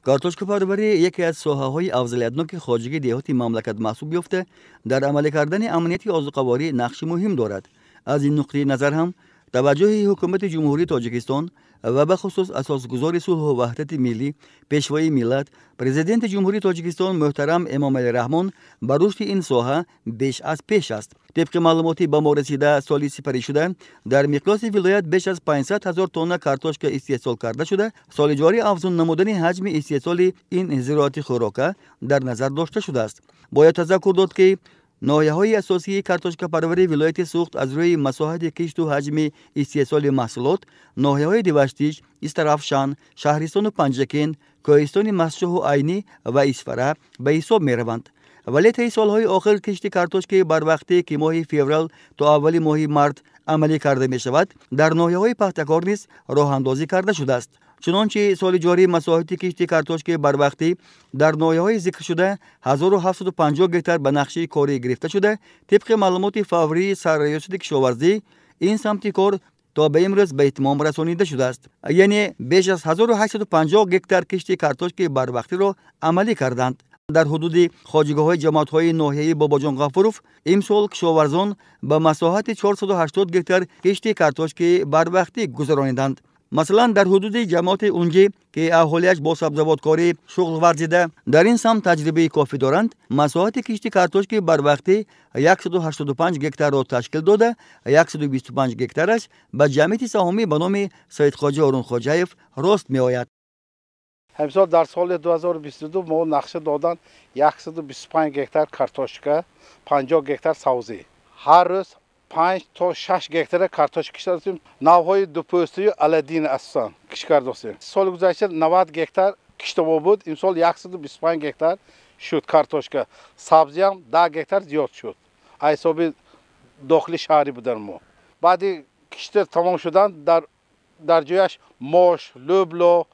картошкапарварӣ яке аз соҳаҳои афзалиятноки хоҷагии деҳоти мамлакат маҳсуб ёфта, дар амалӣ кардани амнияти озуқаворӣ нақши муҳим дорад. аз ин нуқтаи назар ҳам таваҷҷӯҳи ҳукумати ҷумҳурии Тоҷикистон ва бахусус асосгузори сулҳу ваҳдати миллӣ, пешвои миллат, президенти ҷумҳурии Тоҷикистон муҳтарам Эмомалӣ Раҳмон ба рушди ин соҳа беш аз пеш аст. طبق معلوماتی به ما رسیده سالی سپری شده در مقیاس ولایت بیش از 500,000 تن کارتوشکا استحصال کرده شده. سال جاری افزون نمودن حجم استحصال این زراعت خوراکه در نظر داشته شده است. باید تذکر داد که ناحیه‌های اساسی کارتوشکا پروری ولایت سوخت از روی مساحت کشت و حجم استحصال محصولات ناحیه‌های دیوشتیش، استرافشان، شهرستان و پنجکین، کوهستان مسجح و عینی و اسفره به حساب می‌روند. ولی طی سالهای آخر کشت کارتوشک بر وقتی که ماه فوریه تا اول ماه مارس عملی کرده می شود در ناحیه‌های پختکار نیز راه اندازی کرده شده است. چنانچه سال جاری مساحت کشت کارتوشک بر وقتی در ناحیه‌های ذکر شده 1750 گکتار به نقشه کاری گرفته شده. طبق معلومات فوری سرریاست کشاورزی این سمت کار تا به امروز به اتمام رسانیده شده است. یعنی بیش از 1850 گکتار کشت کارتوشک بر وقتی را عملی کردند. در حدود خواجگاه‌های جماعت‌های ناحیه‌ای باباجان غفوروف امسال کشاورزان به مساحت 480 گکتار کشت کارتوشک بر وقتی گذرانیدند. مثلا در حدود جماعت اونجی که اهالیش با سبزوارکاری شغل ورزیده در این سمت تجربه کافی دارند، مساحت کشت کارتوشک بر وقتی 185 گکتار را تشکیل داده 125 گکتارش به جمعیت سهامی به نام سید خواجه هارون خواجه‌ایف راست می‌آید. امسال در سال 2022 ما نقشه دادن 125 گکتار کارتوشکا، 50 گکتار سبزی. هر روز 5 تا 6 گکتار کارتوشک کشیدیم. نوهای دو پوستی علادین هستن کشکردیم. سال گذشته 90 گکتار کشته بود. امسال 125 گکتار شد کارتوشکا. سبزی هم 10 گکتار زیاد شد. حسابی داخلی شهری بودن ما. بعدی کشته تمام شدن در جایش ماش، لوبیا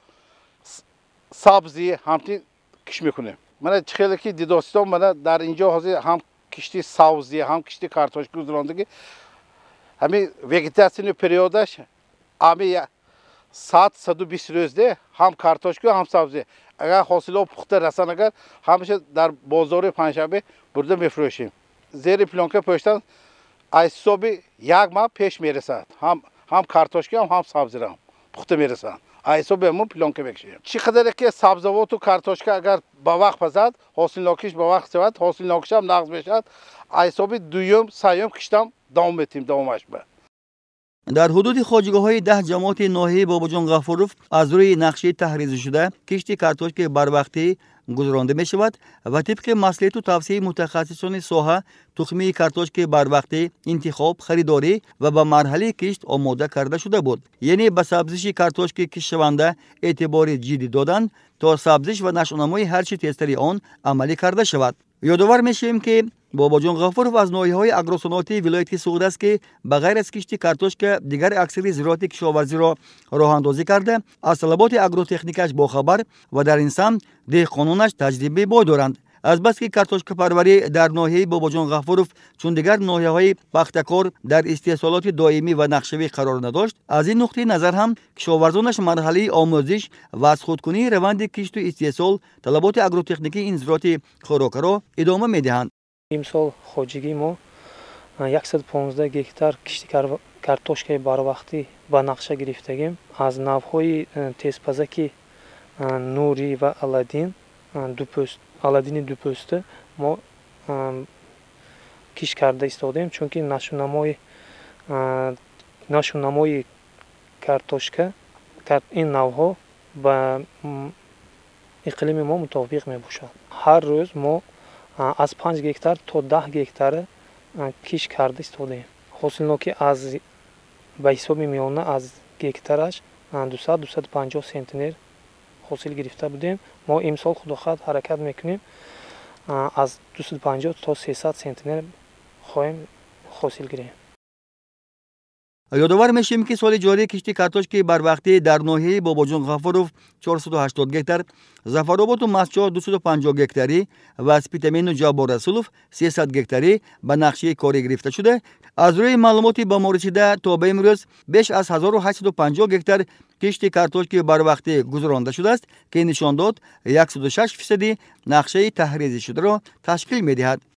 سبزی همتی کش میکنیم. من خیلی که دیداستم من در اینجا حاضر هم کشتی سبزی هم کشتی کارتوشک گذراندگی همین وگتاسیون پریودش همین 120 روزده هم کارتوشک هم سبزی اگر حاصل پخته رسن اگر همیشه در بازار پنجشنبه برده میفروشیم. زیر پلانکه پشتن حسابی یک ماه پیش میرسد. هم کارتوشک هم سبزی هم پخته میرسن. حساب همون پلانکه بکشیم. چی قدره که سبزوات و کارتوشکا اگر با وقت بزد حاصل ناکش با وقت شود حاصل ناکش هم نقص بشد حساب دوم سیوم کشتم دوام بتیم دوامش به. در حدود خواجگاه‌های 10 جماعت ناحیه باباجان غفوروف از روی نقشه تحریز شده کشت کارتوشک بر وقتی گذرانده می شود و طبق مصلحت و توصیه متخصصان ساحه تخمی کارتوشک بر وقتی انتخاب، خریداری و به مرحله کشت آماده کرده شده بود. یعنی به سبزیش کارتوشک کشونده اعتبار جدی دادن تا سبزیش و نشونمای هر چی تستری آن عملی کرده شود. یادآور میشیم که باباجان غفوروف از ناحیه‌های اگروصنعتی ولایت سوخت است که بغیر از کشت کارتوشک دیگر اکثر زراعت کشاورزی را راه اندازی کرده از طلبات اگروتکنیکش باخبر و در این سمت دهقانانش تجربه با دارند. از بس که کارتوشک پروری در ناحیه باباجان غفوروف چون دیگر ناحیه‌های پختکار در استحصالات دائمی و نقشه‌ای قرار نداشت، از این نقطه نظر هم کشاورزانش مرحله آموزش و از خودکنی روند کشت و استحصال طلبات اگروتکنیکی این زراعت خوراک را ادامه می‌دهند. امسال خواجگی ما 115 گکتار کشت کارتوشکای باروقتی با نقشه گرفتگیم. از نوهای تیزپزکی نوری و علادین دو پوسته ما کش کرده استادیم چون که نشونمای کارتوشکا این نوها با اقلیم ما مطابق می باشد. هر روز ما از 5 گکتار تا 10 گکتار کش کرده استادیم. حاصل نوکی از به حساب میانه از گکتارش 200-250 سانتی حاصل گرفته بودیم. ما امسال خود حرکت میکنیم از 250 تا 300 سانتی خواهیم حاصل گیریم. یادآور میشیم که سال جاری کشتی کارتوشکی بروقتی در ناحیه باباجان غفورов 480 گکتر، ظفرآباد و مسجد 250 گکتری و سپیتامین و جبار رسولov 300 گکتری به نقشه کاری گرفته شده. از روی معلوماتی با ما رسیده تا به امروز بیش از 1850 گکتر کشتی کارتوشکی بروقتی گذرانده شده است که نشان داد 106% نقشه تحریزی شده را تشکیل می‌دهد.